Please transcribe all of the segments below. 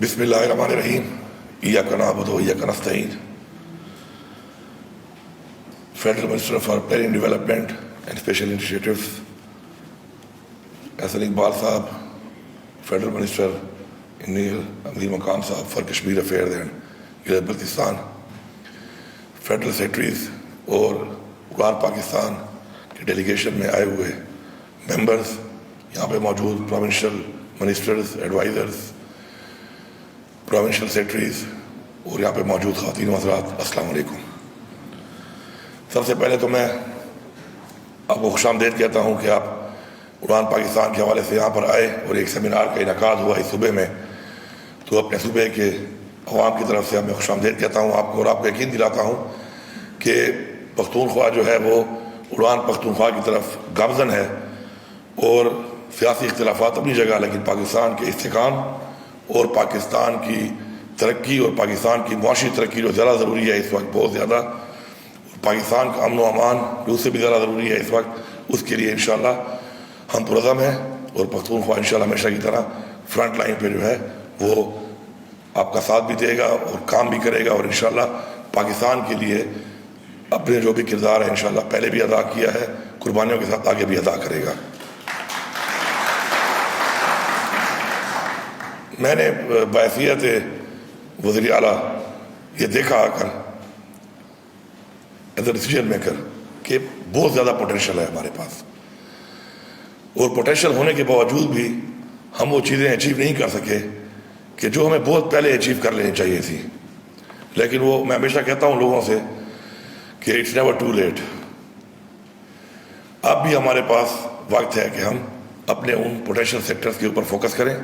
بسم اللہ الرحمن الرحیم ایاک نعبد و ایاک نستعین. Federal Minister for Planning Development and Special Initiatives Hasan Iqbal Sahab, Federal Minister Neil Amir Maqam Sahab for Kashmir Affairs and Gilgit-Baltistan, Federal Secretaries اور اڑان پاکستان کے delegation میں آئے ہوئے ممبرز، یہاں پہ موجود provincial ministers, advisers, provincial secretaries اور یہاں پہ موجود خواتین و حضرات، السلام علیکم. سب سے پہلے تو میں آپ کو خوش آمدید کہتا ہوں کہ آپ اڑان پاکستان کے حوالے سے یہاں پر آئے اور ایک سیمینار کا انعقاد ہوا اس صوبے میں. تو اپنے صوبے کے عوام کی طرف سے میں خوش آمدید کہتا ہوں آپ کو، اور آپ کو یقین دلاتا ہوں کہ پختونخوا جو ہے وہ اڑان پختونخوا کی طرف گامزن ہے. اور سیاسی اختلافات اپنی جگہ، لیکن پاکستان کے استحکام اور پاکستان کی ترقی اور پاکستان کی معاشی ترقی جو زیادہ ضروری ہے اس وقت، بہت زیادہ، پاکستان کا امن و امان جو اس سے بھی زیادہ ضروری ہے اس وقت، اس کے لیے انشاءاللہ ہم پرعزم ہیں. اور پختونخوا انشاءاللہ ہمیشہ کی طرح فرنٹ لائن پہ جو ہے وہ آپ کا ساتھ بھی دے گا اور کام بھی کرے گا، اور انشاءاللہ پاکستان کے لیے اپنے جو بھی کردار ہے انشاءاللہ پہلے بھی ادا کیا ہے، قربانیوں کے ساتھ آگے بھی ادا کرے گا. میں نے بحیثیت وزیر اعلیٰ یہ دیکھا آ کر ایز اے ڈیسیژن میکر کہ بہت زیادہ پوٹینشیل ہے ہمارے پاس، اور پوٹینشیل ہونے کے باوجود بھی ہم وہ چیزیں اچیو نہیں کر سکے کہ جو ہمیں بہت پہلے اچیو کر لینی چاہیے تھی. لیکن وہ میں ہمیشہ کہتا ہوں لوگوں سے کہ اٹس نیور ٹو لیٹ. اب بھی ہمارے پاس وقت ہے کہ ہم اپنے ان پوٹینشیل سیکٹرز کے اوپر فوکس کریں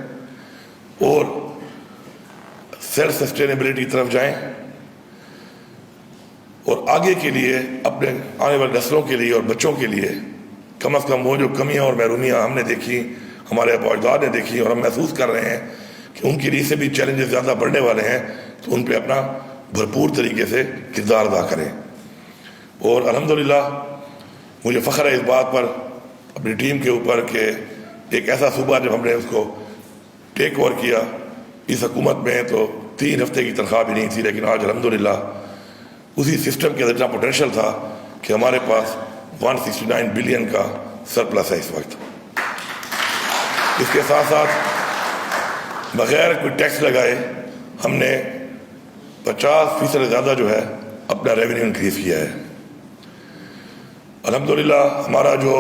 اور سیلف سسٹینیبلٹی کی طرف جائیں، اور آگے کے لیے اپنے آنے والی نسلوں کے لیے اور بچوں کے لیے کم از کم وہ جو کمیاں اور محرومیاں ہم نے دیکھی، ہمارے آباء و اجداد نے دیکھی اور ہم محسوس کر رہے ہیں کہ ان کے لیے سے بھی چیلنجز زیادہ بڑھنے والے ہیں، تو ان پہ اپنا بھرپور طریقے سے کردار ادا کریں. اور الحمدللہ مجھے فخر ہے اس بات پر اپنی ٹیم کے اوپر کہ ایک ایسا صوبہ جب ہم نے اس کو ٹیک اوور کیا اس حکومت میں تو 3 ہفتے کی تنخواہ بھی نہیں تھی، لیکن آج الحمدللہ اسی سسٹم کے اتنا پوٹینشیل تھا کہ ہمارے پاس 169 بلین کا سرپلس ہے اس وقت. اس کے ساتھ ساتھ بغیر کوئی ٹیکس لگائے ہم نے 50% زیادہ جو ہے اپنا ریونیو انکریز کیا ہے. الحمدللہ ہمارا جو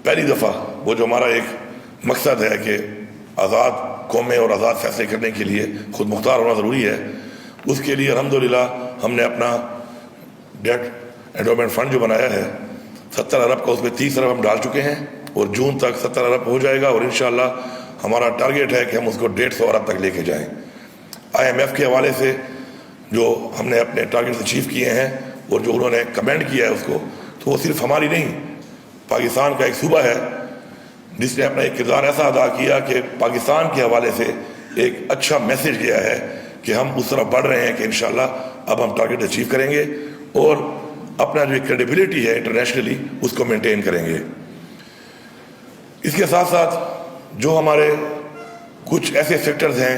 پہلی دفعہ وہ جو ہمارا ایک مقصد ہے کہ آزاد قومیں اور آزاد فیصلے کرنے کے لیے خود مختار ہونا ضروری ہے، اس کے لیے الحمدللہ ہم نے اپنا ڈیٹ انڈومنٹ فنڈ جو بنایا ہے 70 ارب کا، اس میں 30 ارب ہم ڈال چکے ہیں اور جون تک 70 ارب ہو جائے گا، اور انشاءاللہ ہمارا ٹارگیٹ ہے کہ ہم اس کو 150 ارب تک لے کے جائیں. IMF کے حوالے سے جو ہم نے اپنے ٹارگیٹس اچیو کیے ہیں اور جو انہوں نے کمنٹ کیا ہے اس کو، تو وہ صرف ہماری نہیں، پاکستان کا ایک صوبہ ہے جس نے اپنا ایک کردار ایسا ادا کیا کہ پاکستان کے حوالے سے ایک اچھا میسیج گیا ہے کہ ہم اس طرف بڑھ رہے ہیں کہ انشاءاللہ اب ہم ٹارگیٹ اچیو کریں گے اور اپنا جو کریڈیبلٹی ہے انٹرنیشنلی اس کو مینٹین کریں گے. اس کے ساتھ ساتھ جو ہمارے کچھ ایسے سیکٹرز ہیں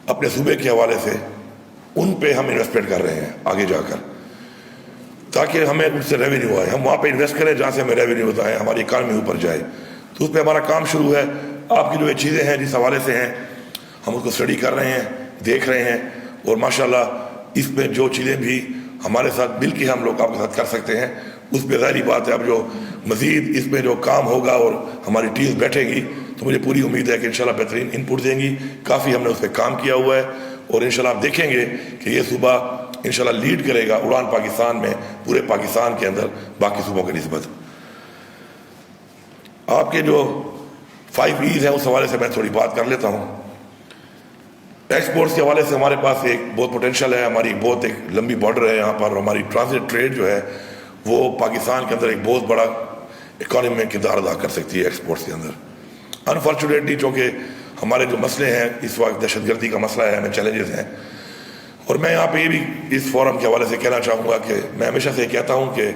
اپنے صوبے کے حوالے سے، ان پہ ہم انویسٹمنٹ کر رہے ہیں آگے جا کر، تاکہ ہمیں ان سے ریونیو آئے، ہم وہاں پہ انویسٹ کریں جہاں سے ہمیں ریونیو آئے، ہماری اکانومی اوپر جائے. تو اس پہ ہمارا کام شروع ہے. آپ کی جو یہ چیزیں ہیں جس حوالے سے ہیں ہم اس کو اسٹڈی کر رہے ہیں، دیکھ رہے ہیں، اور ماشاءاللہ اس میں جو چیزیں بھی ہمارے ساتھ مل کے ہم لوگ آپ کے ساتھ کر سکتے ہیں اس پہ ظاہری بات ہے اب جو مزید اس میں جو کام ہوگا اور ہماری ٹیمز بیٹھے گی تو مجھے پوری امید ہے کہ انشاءاللہ بہترین ان پٹ دیں گی. کافی ہم نے اس پہ کام کیا ہوا ہے، اور انشاءاللہ آپ دیکھیں گے کہ یہ صوبہ انشاءاللہ لیڈ کرے گا اڑان پاکستان میں، پورے پاکستان کے اندر باقی صوبوں کی نسبت. آپ کے جو 5 E's ہیں اس حوالے سے میں تھوڑی بات کر لیتا ہوں. ایکسپورٹس کے حوالے سے ہمارے پاس ایک بہت پوٹینشیل ہے، ہماری بہت ایک لمبی بارڈر ہے یہاں پر، ہماری ٹرانزٹ ٹریڈ جو ہے وہ پاکستان کے اندر ایک بہت بڑا اکانومی میں کردار ادا کر سکتی ہے ایکسپورٹس کے اندر. انفارچونیٹلی چونکہ ہمارے جو مسئلے ہیں اس وقت دہشت گردی کا مسئلہ ہے، ہمیں چیلنجز ہیں، اور میں یہاں پہ یہ بھی اس فورم کے حوالے سے کہنا چاہوں گا کہ میں ہمیشہ سے کہتا ہوں کہ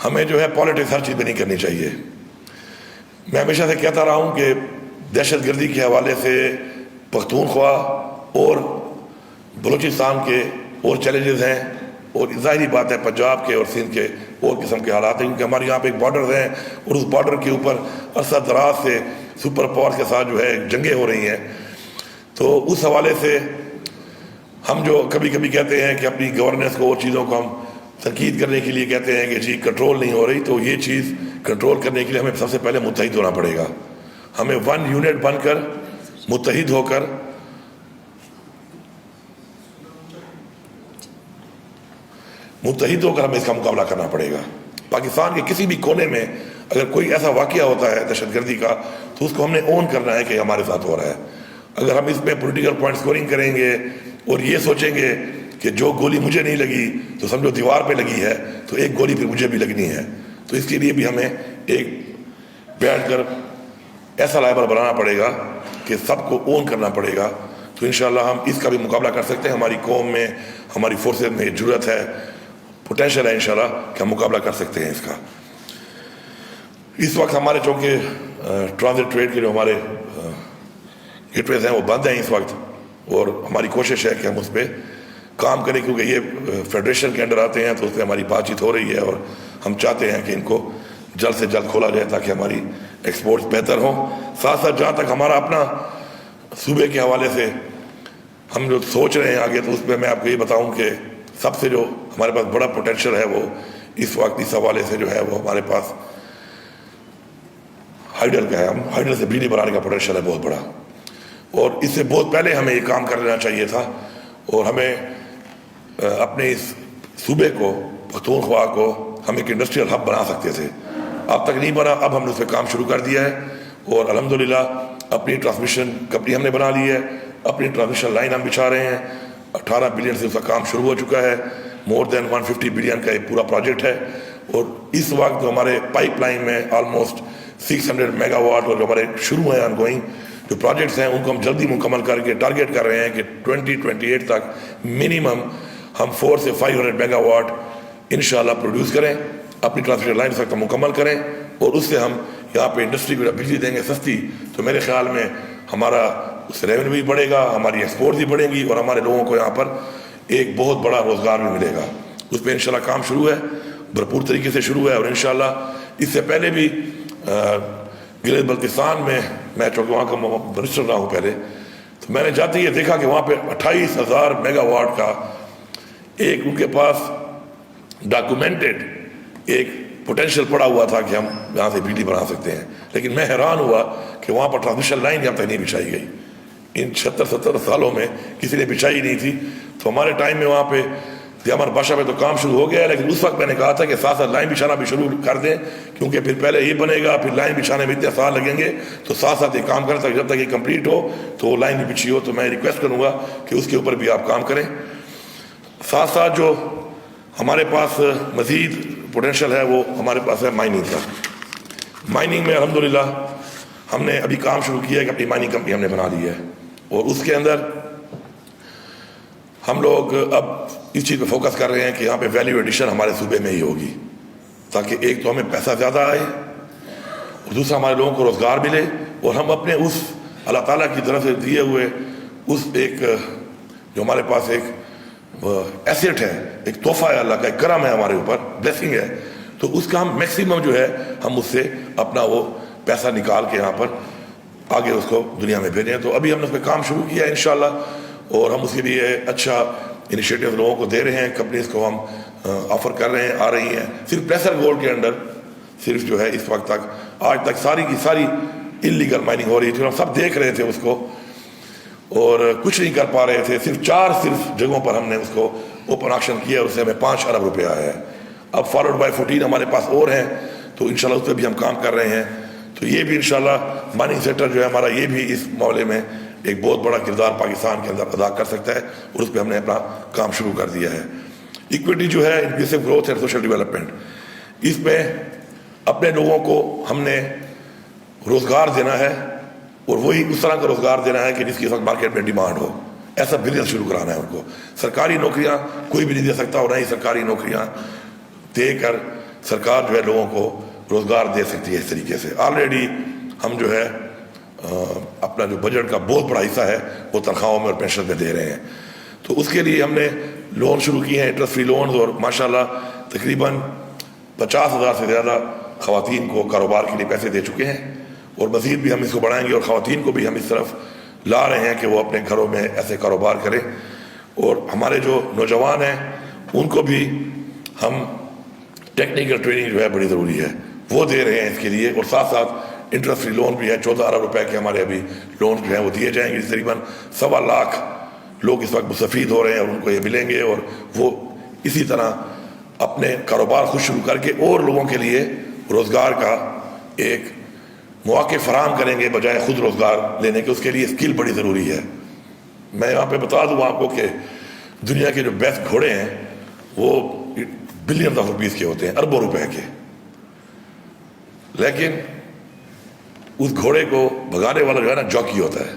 ہمیں جو ہے پالیٹکس ہر چیز پہ نہیں کرنی چاہیے. میں ہمیشہ سے کہتا رہا ہوں کہ دہشت گردی کے حوالے سے پختونخوا اور بلوچستان کے اور چیلنجز ہیں، اور ظاہری بات ہے پنجاب کے اور سندھ کے اور قسم کے حالات ہیں، کیونکہ ہمارے یہاں پہ ایک بارڈر ہیں اور اس بارڈر کے اوپر عرصہ دراز سے سپر پاور کے ساتھ جو ہے جنگیں ہو رہی ہیں. تو اس حوالے سے ہم جو کبھی کبھی کہتے ہیں کہ اپنی گورننس کو اور چیزوں کو ہم تنقید کرنے کے لیے کہتے ہیں کہ جی کنٹرول نہیں ہو رہی، تو یہ چیز کنٹرول کرنے کے لیے ہمیں سب سے پہلے متحد ہونا پڑے گا. ہمیں ون یونٹ بن کر متحد ہو کر ہمیں اس کا مقابلہ کرنا پڑے گا. پاکستان کے کسی بھی کونے میں اگر کوئی ایسا واقعہ ہوتا ہے دہشت گردی کا تو اس کو ہم نے اون کرنا ہے کہ ہمارے ساتھ ہو رہا ہے. اگر ہم اس میں پولیٹیکل پوائنٹ سکورنگ کریں گے اور یہ سوچیں گے کہ جو گولی مجھے نہیں لگی تو سمجھو دیوار پہ لگی ہے تو ایک گولی پھر مجھے بھی لگنی ہے، تو اس کے لیے بھی ہمیں ایک بیٹھ کر ایسا لائبر بنانا پڑے گا کہ سب کو اون کرنا پڑے گا. تو انشاءاللہ ہم اس کا بھی مقابلہ کر سکتے ہیں. ہماری قوم میں ہماری فورسز میں ضرورت ہے، پوٹینشیل ہے انشاءاللہ کہ ہم مقابلہ کر سکتے ہیں اس کا. اس وقت ہمارے چونکہ ٹرانزٹ ٹریڈ کے جو ہمارے گیٹ ویز ہیں وہ بند ہیں اس وقت، اور ہماری کوشش ہے کہ ہم اس پہ کام کریں کیونکہ یہ فیڈریشن کے انڈر آتے ہیں تو اس پہ ہماری بات چیت ہو رہی ہے اور ہم چاہتے ہیں کہ ان کو جلد سے جلد کھولا جائے تاکہ ہماری ایکسپورٹس بہتر ہوں. ساتھ ساتھ جہاں تک ہمارا اپنا صوبے کے حوالے سے ہم جو سوچ رہے ہیں آگے، تو اس پہ میں آپ کو یہ بتاؤں کہ سب سے جو ہمارے پاس بڑا پوٹینشیل ہے وہ اس وقت اس حوالے سے جو ہے وہ ہمارے پاس ہائیڈل کا ہے. ہم ہائیڈل سے بجلی بنانے کا پوٹینشیل ہے بہت بڑا، اور اس سے بہت پہلے ہمیں یہ کام کر لینا چاہیے تھا، اور ہمیں اپنے اس صوبے کو پختونخوا کو ہم ایک انڈسٹریل ہب بنا سکتے تھے. اب تک نہیں بنا، اب ہم نے اس پہ کام شروع کر دیا ہے، اور الحمدللہ اپنی ٹرانسمیشن کمپنی ہم نے بنا لی ہے، اپنی ٹرانسمیشن لائن ہم بچھا رہے ہیں. 18 بلین سے اس کا کام شروع ہو چکا ہے، مور دین 150 بلین کا ایک پورا پروجیکٹ ہے. اور اس وقت جو ہمارے پائپ لائن میں آلموسٹ 600 میگا واٹ اور جو ہمارے شروع ہیں آن گوئنگ جو پروجیکٹس ہیں ان کو ہم جلدی مکمل کر کے ٹارگیٹ کر رہے ہیں کہ 2028 تک منیمم ہم 400 سے 500 میگا واٹ انشاءاللہ پروڈیوس کریں، اپنی ٹرانسمیشن لائن تک مکمل کریں، اور اس سے ہم یہاں پہ انڈسٹری کو بجلی دیں گے سستی. تو میرے خیال میں ہمارا اس سے ریونیو بھی بڑھے گا، ہماری ایکسپورٹ بھی بڑھیں گی، اور ہمارے لوگوں کو یہاں پر ایک بہت بڑا روزگار بھی ملے گا. اس پہ انشاءاللہ کام شروع ہے، بھرپور طریقے سے شروع ہے. اور انشاءاللہ اس سے پہلے بھی گلگت بلتستان میں چونکہ وہاں کا منسٹر رہا ہوں پہلے، تو میں نے جاتے ہی دیکھا کہ وہاں پہ 28,000 میگا واٹ کا ایک ان کے پاس ڈاکومنٹڈ ایک پوٹینشیل پڑا ہوا تھا کہ ہم یہاں سے بجلی بنا سکتے ہیں. لیکن میں حیران ہوا کہ وہاں پر ٹرانسمیشن لائن یہاں تک نہیں بچھائی گئی. ان 76-70 سالوں میں کسی نے بچھائی نہیں تھی. تو ہمارے ٹائم میں وہاں پہ دیامر بادشاہ پہ تو کام شروع ہو گیا ہے، لیکن اس وقت میں نے کہا تھا کہ ساتھ ساتھ لائن بچھانا بھی شروع کر دیں، کیونکہ پھر پہلے یہ بنے گا پھر لائن بچھانے میں اتنے سال لگیں گے. تو ساتھ ساتھ یہ کام کریں تاکہ جب تک یہ کمپلیٹ ہو تو وہ لائن بھی بچھی ہو. تو میں ریکویسٹ کروں گا کہ اس کے اوپر بھی آپ کام کریں. ساتھ ساتھ جو ہمارے پاس مزید پوٹینشیل ہے وہ ہمارے پاس ہے مائننگ کا. مائننگ میں الحمدللہ ہم نے ابھی کام شروع کیا ہے کہ اپنی مائننگ کمپنی ہم نے بنا لی ہے، اور اس کے اندر ہم لوگ اب اس چیز پہ فوکس کر رہے ہیں کہ یہاں پہ ویلیو ایڈیشن ہمارے صوبے میں ہی ہوگی، تاکہ ایک تو ہمیں پیسہ زیادہ آئے اور دوسرا ہمارے لوگوں کو روزگار ملے، اور ہم اپنے اس اللہ تعالیٰ کی طرف سے دیے ہوئے اس ایک جو ہمارے پاس ایک ایسیٹ ہے، ایک تحفہ ہے، اللہ کا ایک کرم ہے ہمارے اوپر، بلیسنگ ہے، تو اس کا ہم میکسیمم جو ہے ہم اس سے اپنا وہ پیسہ نکال کے یہاں پر آگے اس کو دنیا میں بھیجیں. تو ابھی ہم نے اس پہ کام شروع کیا ہے انشاءاللہ، اور ہم اس کے لیے اچھا انیشیٹو لوگوں کو دے رہے ہیں، کمپنیز کو ہم آفر کر رہے ہیں، آ رہی ہیں. صرف پریسر گولڈ کے انڈر صرف جو ہے اس وقت تک آج تک ساری کی ساری انلیگل مائننگ ہو رہی تھی، ہم سب دیکھ رہے تھے اس کو اور کچھ نہیں کر پا رہے تھے. صرف 4 جگہوں پر ہم نے اس کو اوپن آکشن کیا، اس سے ہمیں 5 ارب روپے آیا ہے. اب فالوڈ بائی 14 ہمارے پاس اور ہیں، تو انشاءاللہ اس پہ بھی ہم کام کر رہے ہیں. تو یہ بھی انشاءاللہ مائننگ سیکٹر جو ہے ہمارا یہ بھی اس معاملے میں ایک بہت بڑا کردار پاکستان کے اندر ادا کر سکتا ہے، اور اس پہ ہم نے اپنا کام شروع کر دیا ہے. ایکویٹی جو ہے inclusive growth and social development, اس میں اپنے لوگوں کو ہم نے روزگار دینا ہے، اور وہی اس طرح کا روزگار دینا ہے کہ جس کی اس وقت مارکیٹ میں ڈیمانڈ ہو. ایسا بزنس شروع کرانا ہے ان کو. سرکاری نوکریاں کوئی بھی نہیں دے سکتا، اور نہ ہی سرکاری نوکریاں دے کر سرکار جو ہے لوگوں کو روزگار دے سکتی ہے اس طریقے سے. آلریڈی ہم جو ہے اپنا جو بجٹ کا بہت بڑا حصہ ہے وہ تنخواہوں میں اور پینشن میں دے رہے ہیں. تو اس کے لیے ہم نے لون شروع کیے ہیں, انٹرسٹ فری لونز, اور ماشاءاللہ تقریباً 50,000 سے زیادہ خواتین کو کاروبار کے لیے پیسے دے چکے ہیں, اور مزید بھی ہم اس کو بڑھائیں گے, اور خواتین کو بھی ہم اس طرف لا رہے ہیں کہ وہ اپنے گھروں میں ایسے کاروبار کریں. اور ہمارے جو نوجوان ہیں ان کو بھی ہم ٹیکنیکل ٹریننگ جو ہے بڑی ضروری ہے وہ دے رہے ہیں اس کے لیے, اور ساتھ ساتھ انٹرسٹ فری لون بھی ہے. 14 ارب روپے کے ہمارے ابھی لون جو ہیں وہ دیے جائیں گے. تقریباً 1.25 لاکھ لوگ اس وقت مستفید ہو رہے ہیں اور ان کو یہ ملیں گے, اور وہ اسی طرح اپنے کاروبار خود شروع کر کے اور لوگوں کے لیے روزگار کا ایک مواقع فراہم کریں گے بجائے خود روزگار لینے کے. اس کے لیے اسکل بڑی ضروری ہے. میں یہاں پہ بتا دوں آپ کو کہ دنیا کے جو بیسٹ گھوڑے ہیں وہ بلین آف روپیز کے ہوتے ہیں, اربوں روپے کے, لیکن اس گھوڑے کو بھگانے والا جو ہے نا جاکی ہوتا ہے.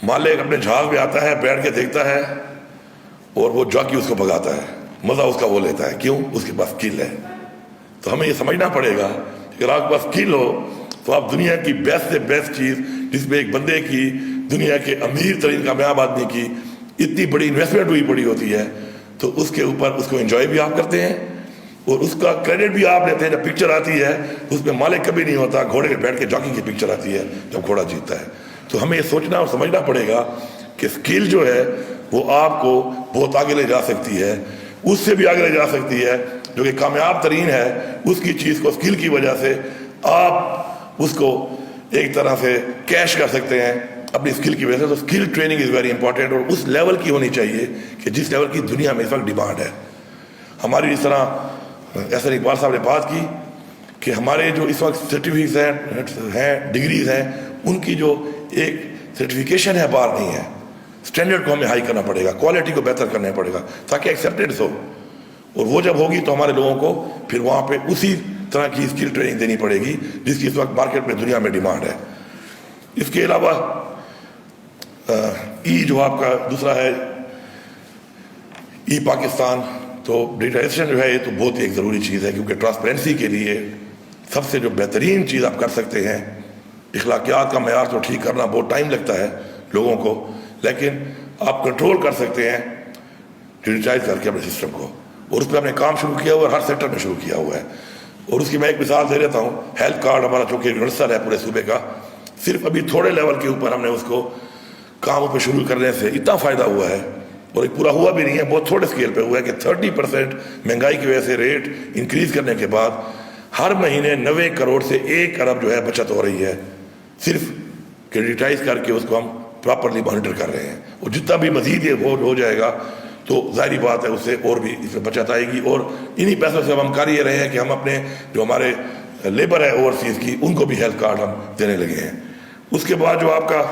مالک اپنے جہاز میں آتا ہے, بیٹھ کے دیکھتا ہے, اور وہ جاکی اس کو بھگاتا ہے. مزہ اس کا وہ لیتا ہے, کیوں؟ اس کے پاس اسکل ہے. تو ہمیں یہ سمجھنا پڑے گا کہ اگر آپ کے پاس اسکل ہو تو آپ دنیا کی بیسٹ سے بیسٹ چیز, جس میں ایک بندے کی دنیا کے امیر ترین کامیاب آدمی کی اتنی بڑی انویسٹمنٹ ہوئی پڑی ہوتی ہے, تو اس کے اوپر اس کو انجوائے بھی آپ کرتے ہیں اور اس کا کریڈٹ بھی آپ لیتے ہیں. جب پکچر آتی ہے اس میں مالک کبھی نہیں ہوتا, گھوڑے کے بیٹھ کے جاکی کی پکچر آتی ہے جب گھوڑا جیتتا ہے. تو ہمیں یہ سوچنا اور سمجھنا پڑے گا کہ اسکل جو ہے وہ آپ کو بہت آگے لے جا سکتی ہے, اس سے بھی آگے لے جا سکتی ہے. جو کہ کامیاب ترین ہے اس کی چیز کو اسکل کی وجہ سے آپ اس کو ایک طرح سے کیش کر سکتے ہیں اپنی اسکل کی وجہ سے. تو skill training is very important, اور اس لیول کی ہونی چاہیے کہ جس لیول کی دنیا میں اس وقت ڈیمانڈ ہے. ہماری اس طرح احسن اقبال صاحب نے بات کی کہ ہمارے جو اس وقت سرٹیفکیٹس ہیں, ڈگریز ہیں, ان کی جو ایک سرٹیفکیشن ہے باہر نہیں ہے. اسٹینڈرڈ کو ہمیں ہائی کرنا پڑے گا, کوالٹی کو بہتر کرنا پڑے گا تاکہ ایکسیپٹنس ہو, اور وہ جب ہوگی تو ہمارے لوگوں کو پھر وہاں پہ اسی طرح کی اسکل ٹریننگ دینی پڑے گی جس کی اس وقت مارکیٹ میں دنیا میں ڈیمانڈ ہے. اس کے علاوہ جو آپ کا دوسرا ہے پاکستان, تو ڈیجیٹائزیشن جو ہے یہ تو بہت ہی ایک ضروری چیز ہے, کیونکہ ٹرانسپیرنسی کے لیے سب سے جو بہترین چیز آپ کر سکتے ہیں, اخلاقیات کا معیار تو ٹھیک کرنا بہت ٹائم لگتا ہے لوگوں کو, لیکن آپ کنٹرول کر سکتے ہیں ڈیجیٹائز کر کے اپنے سسٹم کو, اور اس پہ ہم نے کام شروع کیا ہوا ہے, ہر سیکٹر میں شروع کیا ہوا ہے. اور اس کی میں ایک مثال دے دیتا ہوں. ہیلتھ کارڈ ہمارا چونکہ یونیورسل ہے پورے صوبے کا, صرف ابھی تھوڑے لیول کے اوپر ہم نے اس کو کاموں پہ شروع کرنے سے اتنا فائدہ ہوا ہے, اور ایک پورا ہوا بھی نہیں ہے, بہت تھوڑے اسکیل پہ ہوا ہے کہ 30% مہنگائی کی وجہ سے ریٹ انکریز کرنے کے بعد ہر مہینے 90 کروڑ سے 1 ارب جو ہے بچت ہو رہی ہے, صرف ڈیجیٹائز کر کے اس کو ہم پراپرلی مانیٹر کر رہے ہیں. اور جتنا بھی مزید یہ ہو جائے گا تو ظاہری بات ہے اس سے اور بھی اس میں بچت آئے گی. اور انہی پیسوں سے ہم کر یہ رہے ہیں کہ ہم اپنے جو ہمارے لیبر ہے اوورسیز کی, ان کو بھی ہیلتھ کارڈ ہم دینے لگے ہیں. اس کے بعد جو آپ کا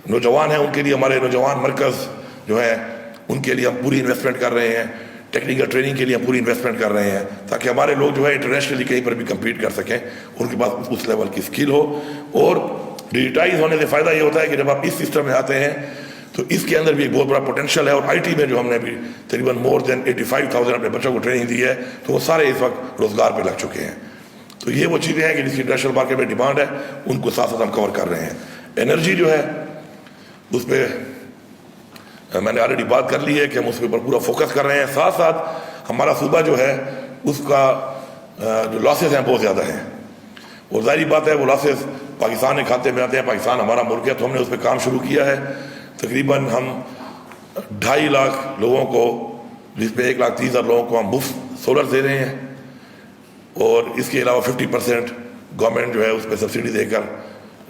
نوجوان ہیں ان کے لیے ہمارے نوجوان مرکز جو ہے ان کے لیے ہم پوری انویسٹمنٹ کر رہے ہیں, ٹیکنیکل ٹریننگ کے لیے ہم پوری انویسٹمنٹ کر رہے ہیں تاکہ ہمارے لوگ جو ہے انٹرنیشنلی کہیں پر بھی کمپیٹ کر سکیں, ان کے پاس اس لیول کی اسکل ہو. اور ڈیجیٹائز ہونے سے فائدہ یہ ہوتا ہے کہ جب آپ اس سسٹم میں آتے ہیں تو اس کے اندر بھی ایک بہت بڑا پوٹینشیل ہے. اور آئی ٹی میں جو ہم نے بھی تقریباً مور دین 85,000 اپنے بچوں کو ٹریننگ دی ہے, تو وہ سارے اس وقت روزگار پہ لگ چکے ہیں. تو یہ وہ چیزیں ہیں کہ جس کی انٹرنیشنل مارکیٹ میں ڈیمانڈ ہے, ان کو ساتھ ساتھ ہم کور کر رہے ہیں. انرجی جو ہے اس پہ میں نے آلریڈی بات کر لی ہے کہ ہم اس کے اوپر پورا فوکس کر رہے ہیں. ساتھ ساتھ ہمارا صوبہ جو ہے اس کا جو لاسز ہیں بہت زیادہ ہیں, اور ظاہری بات ہے وہ لاسز پاکستان کے کھاتے میں آتے ہیں. پاکستان ہمارا ملک ہے تو ہم نے اس پہ کام شروع کیا ہے. تقریباً ہم 2.5 لاکھ لوگوں کو, جس میں 1,30,000 لوگوں کو ہم مفت سولر دے رہے ہیں, اور اس کے علاوہ 50% گورنمنٹ جو ہے اس پہ سبسڈی دے کر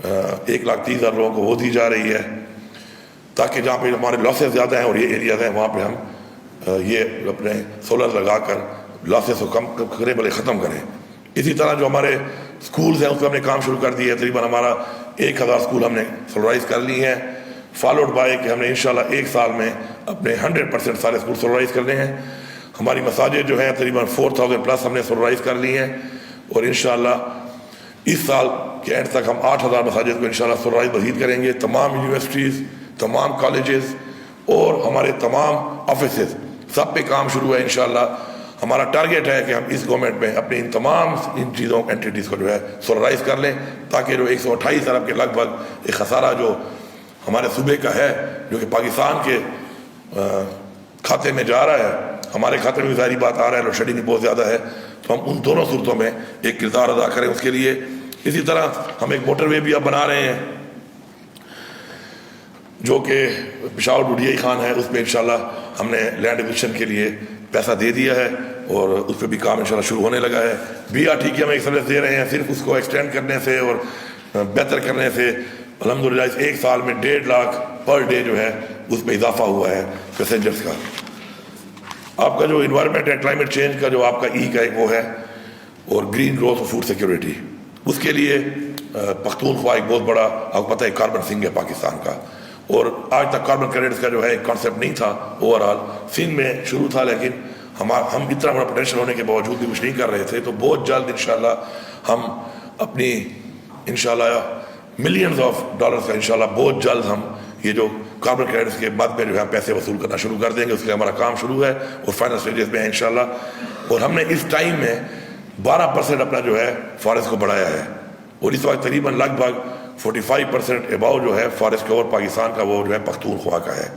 1,30,000 لوگوں کو وہ دی جا رہی ہے, تاکہ جہاں پہ ہمارے لاسز زیادہ ہیں اور یہ ایریاز ہیں وہاں پہ ہم یہ اپنے سولر لگا کر لاسز کو کم کریں بلکہ ختم کریں. اسی طرح جو ہمارے سکولز ہیں اس پہ ہم نے کام شروع کر دی ہے. تقریباً ہمارا 1,000 سکول ہم نے سولرائز کر لی ہیں, فالوڈ بائی کہ ہم نے انشاءاللہ 1 سال میں اپنے 100% سارے سکول سولرائز کرنے ہیں. ہماری مساجد جو ہیں تقریباً 4,000 پلس ہم نے سولرائز کر لی ہیں, اور انشاءاللہ اس سال کے اینڈ تک ہم 8,000 مساجد کو انشاءاللہ سولرائز مزید کریں گے. تمام یونیورسٹیز, تمام کالجز اور ہمارے تمام آفیسز سب پہ کام شروع ہے. انشاءاللہ ہمارا ٹارگیٹ ہے کہ ہم اس گورنمنٹ میں اپنی ان تمام ان چیزوں اینٹیٹیز کو جو ہے سولرائز کر لیں، تاکہ جو 128 ارب کے لگ بھگ ایک خسارہ جو ہمارے صوبے کا ہے، جو کہ پاکستان کے کھاتے میں جا رہا ہے، ہمارے کھاتے میں بھی ظاہری بات آ رہا ہے، لوڈ شیڈنگ بہت زیادہ ہے، تو ہم ان دونوں صورتوں میں ایک کردار ادا کریں اس کے لیے۔ اسی طرح ہم ایک موٹر وے بھی اب بنا رہے ہیں جو کہ پشاور ڈوڈیائی خان ہے، اس پہ انشاءاللہ ہم نے لینڈ ایکوزیشن کے لیے پیسہ دے دیا ہے اور اس پہ بھی کام انشاءاللہ شروع ہونے لگا ہے۔ بی آر ٹی کی ہم ایک سروس دے رہے ہیں، صرف اس کو ایکسٹینڈ کرنے سے اور بہتر کرنے سے الحمدللہ اس ایک سال میں 1.5 لاکھ پر ڈے جو ہے اس میں اضافہ ہوا ہے پیسنجرز کا۔ آپ کا جو انوائرمنٹ ہے، کلائمیٹ چینج کا جو آپ کا ای کا ایک وہ ہے، اور گرین گروتھ اور فوڈ سیکیورٹی، اس کے لیے پختونخوا ایک بہت بڑا، آپ کو پتہ ہے کاربن سنک ہے پاکستان کا، اور آج تک کاربن کریڈٹس کا جو ہے ایک کانسیپٹ نہیں تھا اوور آل، سندھ میں شروع تھا، لیکن ہم اتنا بڑا پوٹینشیل ہونے کے باوجود بھی کچھ نہیں کر رہے تھے۔ تو بہت جلد انشاءاللہ ہم اپنی انشاءاللہ ملینز آف ڈالرز کا انشاءاللہ بہت جلد ہم یہ جو کاربن کریڈٹس کے بعد میں جو ہے پیسے وصول کرنا شروع کر دیں گے، اس کے لیے ہمارا کام شروع ہے اور فائنل سٹیجز میں ہے انشاءاللہ۔ اور ہم نے اس ٹائم میں 12% اپنا جو ہے فارسٹ کو بڑھایا ہے، اور اس وقت تقریباً لگ بھگ 45% اباؤ جو ہے فارسٹ کور پاکستان کا وہ جو ہے پختونخوا کا ہے،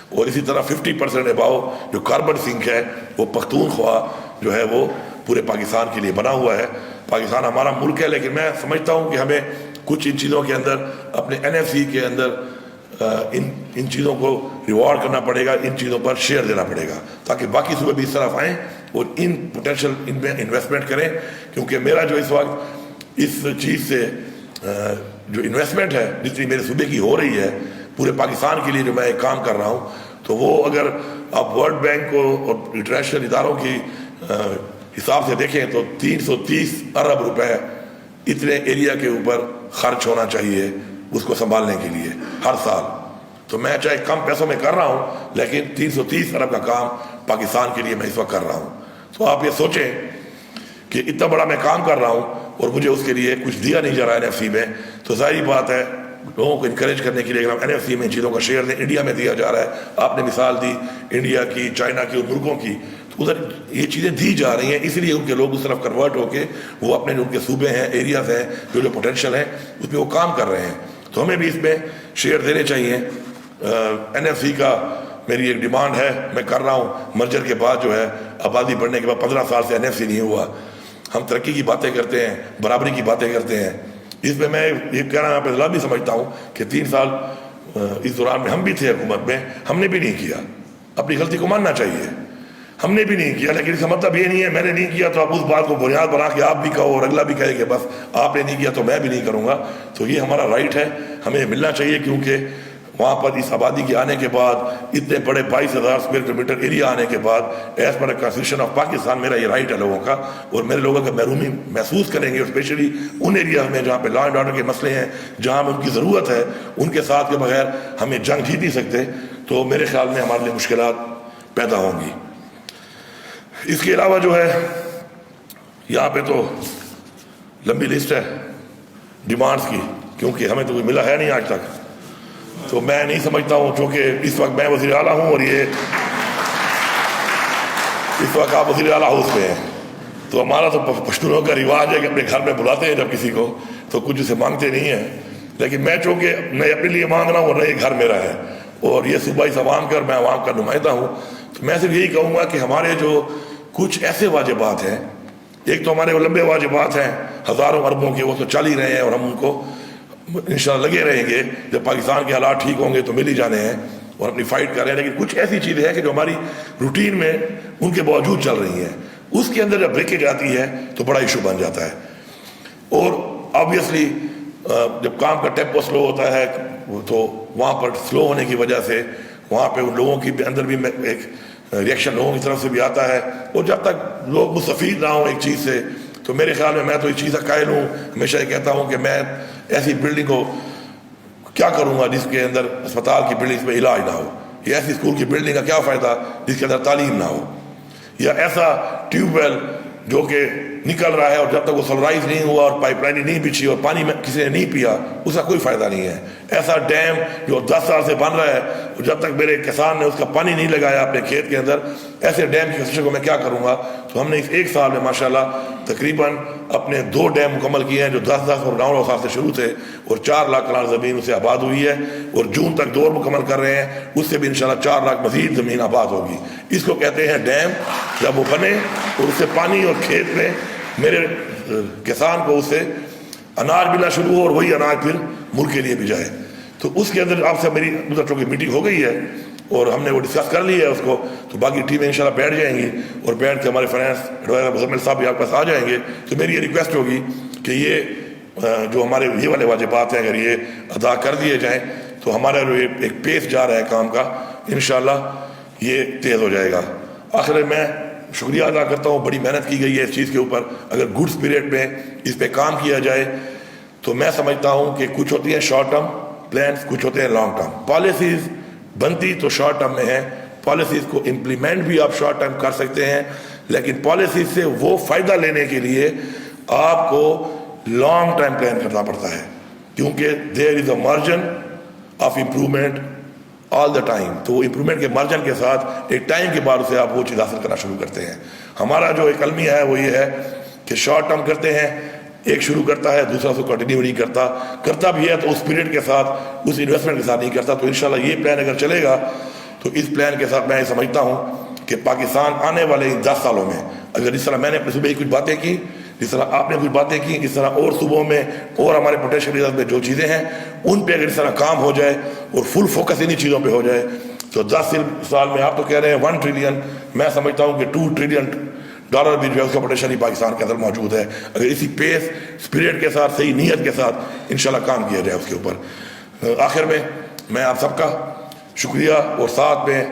اور اسی طرح 50% اباؤ جو کاربن سنک ہے وہ پختونخوا جو ہے وہ پورے پاکستان کے لیے بنا ہوا ہے۔ پاکستان ہمارا ملک ہے، لیکن میں سمجھتا ہوں کہ ہمیں کچھ ان چیزوں کے اندر اپنے NFC کے اندر ان چیزوں کو ریوارڈ کرنا پڑے گا، ان چیزوں پر شیئر دینا پڑے گا، تاکہ باقی صوبے بھی اس طرف آئیں اور ان پوٹینشیل ان میں انویسٹمنٹ کریں۔ کیونکہ میرا جو اس وقت اس چیز سے جو انویسٹمنٹ ہے جتنی میرے صوبے کی ہو رہی ہے پورے پاکستان کے لیے جو میں ایک کام کر رہا ہوں، تو وہ اگر آپ ورلڈ بینک کو اور انٹرنیشنل اداروں کی حساب سے دیکھیں تو 330 ارب روپے اتنے ایریا کے اوپر خرچ ہونا چاہیے اس کو سنبھالنے کے لیے ہر سال۔ تو میں چاہے کم پیسوں میں کر رہا ہوں، لیکن 330 ارب کا کام پاکستان کے لیے میں اس وقت کر رہا ہوں۔ تو آپ یہ سوچیں کہ اتنا بڑا میں کام کر رہا ہوں اور مجھے اس کے لیے کچھ دیا نہیں جا رہا NFC میں، تو ظاہری بات ہے لوگوں کو انکریج کرنے کے لیے اگر ہم NFC میں ان چیزوں کا شیئر دیں، انڈیا میں دیا جا رہا ہے، آپ نے مثال دی انڈیا کی، چائنا کی اور ملکوں کی، تو ادھر یہ چیزیں دی جا رہی ہیں، اس لیے ان کے لوگ اس طرف کنورٹ ہو کے وہ اپنے جو ان کے صوبے ہیں، ایریاز ہیں، جو پوٹینشیل ہیں اس پہ وہ کام کر رہے ہیں۔ تو ہمیں بھی اس میں شیئر دینے چاہیے۔ NFC کا میری ایک ڈیمانڈ ہے، میں کر رہا ہوں، مرجر کے بعد جو ہے آبادی بڑھنے کے بعد 15 سال سے NFC نہیں ہوا، ہم ترقی کی باتیں کرتے ہیں، برابری کی باتیں کرتے ہیں، اس میں میں یہ کہنا یہاں پہ ضلع بھی سمجھتا ہوں کہ 3 سال اس دوران میں ہم بھی تھے حکومت میں، ہم نے بھی نہیں کیا، اپنی غلطی کو ماننا چاہیے، ہم نے بھی نہیں کیا، لیکن اس کا مطلب یہ نہیں ہے میں نے نہیں کیا تو آپ اس بات کو بنیاد بنا کے آپ بھی کہو اور اگلا بھی کہے کہ بس آپ نے نہیں کیا تو میں بھی نہیں کروں گا۔ تو یہ ہمارا رائٹ ہے، ہمیں ملنا چاہیے، کیونکہ وہاں پر اس آبادی کے آنے کے بعد اتنے بڑے 22,000 اسکوائر کلومیٹر ایریا آنے کے بعد as per constitution of Pakistan میرا یہ رائٹ ہے لوگوں کا، اور میرے لوگوں کا محرومی محسوس کریں گے، اسپیشلی ان ایریاز میں جہاں پہ لا اینڈ آرڈر کے مسئلے ہیں، جہاں ہمیں ان کی ضرورت ہے، ان کے ساتھ کے بغیر ہمیں جنگ جیت نہیں سکتے، تو میرے خیال میں ہمارے لیے مشکلات پیدا ہوں گی۔ اس کے علاوہ جو ہے یہاں پہ تو لمبی لسٹ ہے ڈیمانڈز کی، کیونکہ ہمیں تو کوئی ملا ہے نہیں آج تک، تو میں نہیں سمجھتا ہوں، چونکہ اس وقت میں وزیر اعلیٰ ہوں اور یہ اس وقت آپ وزیر اعلیٰ ہاؤس میں ہیں، تو ہمارا تو پشتونوں کا رواج ہے کہ اپنے گھر میں بلاتے ہیں جب کسی کو تو کچھ اسے مانگتے نہیں ہیں، لیکن میں چونکہ میں اپنے لیے مانگ رہا ہوں ورنہ یہ گھر میرا ہے اور یہ صوبہ اس عوام کا، میں عوام کا نمائندہ ہوں، تو میں صرف یہی کہوں گا کہ ہمارے جو کچھ ایسے واجبات ہیں، ایک تو ہمارے وہ لمبے واجبات ہیں ہزاروں اربوں کے، وہ تو چل ہی رہے ہیں اور ہم ان کو انشاءاللہ لگے رہیں گے، جب پاکستان کے حالات ٹھیک ہوں گے تو مل ہی جانے ہیں اور اپنی فائٹ کر رہے ہیں، لیکن کچھ ایسی چیزیں ہیں کہ جو ہماری روٹین میں ان کے باوجود چل رہی ہیں، اس کے اندر جب بریکیج آتی ہے تو بڑا ایشو بن جاتا ہے، اور آبویسلی جب کام کا ٹیمپو سلو ہوتا ہے تو وہاں پر سلو ہونے کی وجہ سے وہاں پہ ان لوگوں کی اندر بھی ایک ریئیکشن لوگوں کی طرف سے بھی آتا ہے، اور جب تک لوگ مستفید نہ ہوں ایک چیز سے، تو میرے خیال میں تو اس چیز کا قائل ہوں، ہمیشہ یہ کہتا ہوں کہ میں ایسی بلڈنگ کو کیا کروں گا جس کے اندر اسپتال کی بلڈنگ میں علاج نہ ہو، یا ایسی اسکول کی بلڈنگ کا کیا فائدہ جس کے اندر تعلیم نہ ہو، یا ایسا ٹیوب ویل جو کہ نکل رہا ہے اور جب تک وہ سولرائز نہیں ہوا اور پائپ لائن نہیں بچھی اور پانی میں کسی نے نہیں پیا اس کا کوئی فائدہ نہیں ہے، ایسا ڈیم جو 10 سال سے بن رہا ہے اور جب تک میرے کسان نے اس کا پانی نہیں لگایا اپنے کھیت کے اندر ایسے ڈیم کی کنسٹرکشن کو میں کیا کروں گا. تو ہم نے اس ایک سال میں ماشاءاللہ تقریباً اپنے 2 ڈیم مکمل کیے ہیں جو 10 اور 9 سال سے شروع تھے, اور 4 لاکھ کنال زمین اسے آباد ہوئی ہے, اور جون تک 2 اور مکمل کر رہے ہیں, اس سے بھی انشاءاللہ 4 لاکھ مزید زمین آباد ہوگی. اس کو کہتے ہیں ڈیم. جب وہ بنے اور اس سے پانی اور کھیت میں میرے کسان کو اس سے اناج ملنا شروع ہو, اور وہی اناج پھر ملک کے لیے بھی جائے. تو اس کے اندر آپ سے میری کی میٹنگ ہو گئی ہے, اور ہم نے وہ ڈسکس کر لی ہے اس کو. تو باقی ٹیمیں انشاءاللہ بیٹھ جائیں گی, اور بیٹھ کے ہمارے فائنانس ایڈوائزر مزمل صاحب بھی آپ کے پاس آ جائیں گے. تو میری یہ ریکویسٹ ہوگی کہ یہ جو ہمارے یہ والے واجبات ہیں اگر یہ ادا کر دیے جائیں تو ہمارا جو ایک پیس جا رہا ہے کام کا انشاءاللہ یہ تیز ہو جائے گا. آخر میں شکریہ ادا کرتا ہوں, بڑی محنت کی گئی ہے اس چیز کے اوپر. اگر گڈ اسپرٹ میں اس پہ کام کیا جائے تو میں سمجھتا ہوں کہ کچھ ہوتی ہیں شارٹ ٹرم پلانس, کچھ ہوتے ہیں لانگ ٹرم پالیسیز. بنتی تو شارٹ ٹرم میں ہے, پالیسیز کو امپلیمنٹ بھی آپ شارٹ ٹرم کر سکتے ہیں, لیکن پالیسیز سے وہ فائدہ لینے کے لیے آپ کو لانگ ٹائم پلان کرنا پڑتا ہے, کیونکہ there is a margin of improvement all the time. تو وہ امپرومنٹ کے مارجن کے ساتھ ایک ٹائم کے بعد اسے آپ وہ چیز حاصل کرنا شروع کرتے ہیں. ہمارا جو ایک المیہ ہے وہ یہ ہے کہ شارٹ ٹرم کرتے ہیں, ایک شروع کرتا ہے دوسرا اس کو کنٹینیو نہیں کرتا بھی ہے تو اس پیریڈ کے ساتھ اس انویسٹمنٹ کے ساتھ نہیں کرتا. تو انشاءاللہ یہ پلان اگر چلے گا تو اس پلان کے ساتھ میں یہ سمجھتا ہوں کہ پاکستان آنے والے 10 سالوں میں اگر جس طرح میں نے اپنے صوبے کی کچھ باتیں کی, جس طرح آپ نے کچھ باتیں کی, اس طرح اور صوبوں میں اور ہمارے پوٹینشیل ایریاز میں جو چیزیں ہیں ان پہ اگر اس طرح کام ہو جائے اور فل فوکس انہی چیزوں پہ ہو جائے تو 10 سال میں آپ تو کہہ رہے ہیں 1 ٹریلین, میں سمجھتا ہوں کہ 2 ٹریلین ڈالر بھی جو ہے اس کا پوٹینشیل پاکستان کے اندر موجود ہے اگر اسی پیس اسپرٹ کے ساتھ صحیح نیت کے ساتھ انشاءاللہ کام کیا جائے اس کے اوپر. آخر میں آپ سب کا شکریہ, اور ساتھ میں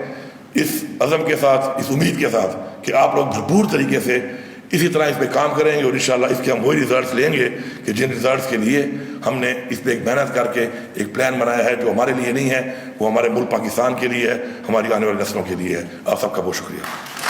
اس عزم کے ساتھ, اس امید کے ساتھ کہ آپ لوگ بھرپور طریقے سے اسی طرح اس پہ کام کریں گے, اور انشاءاللہ اس کے ہم وہی ریزلٹس لیں گے کہ جن ریزلٹس کے لیے ہم نے اس پہ ایک محنت کر کے ایک پلان بنایا ہے جو ہمارے لیے نہیں ہے, وہ ہمارے ملک پاکستان کے لیے ہے, ہماری آنے والی نسلوں کے لیے ہے. آپ سب کا بہت شکریہ.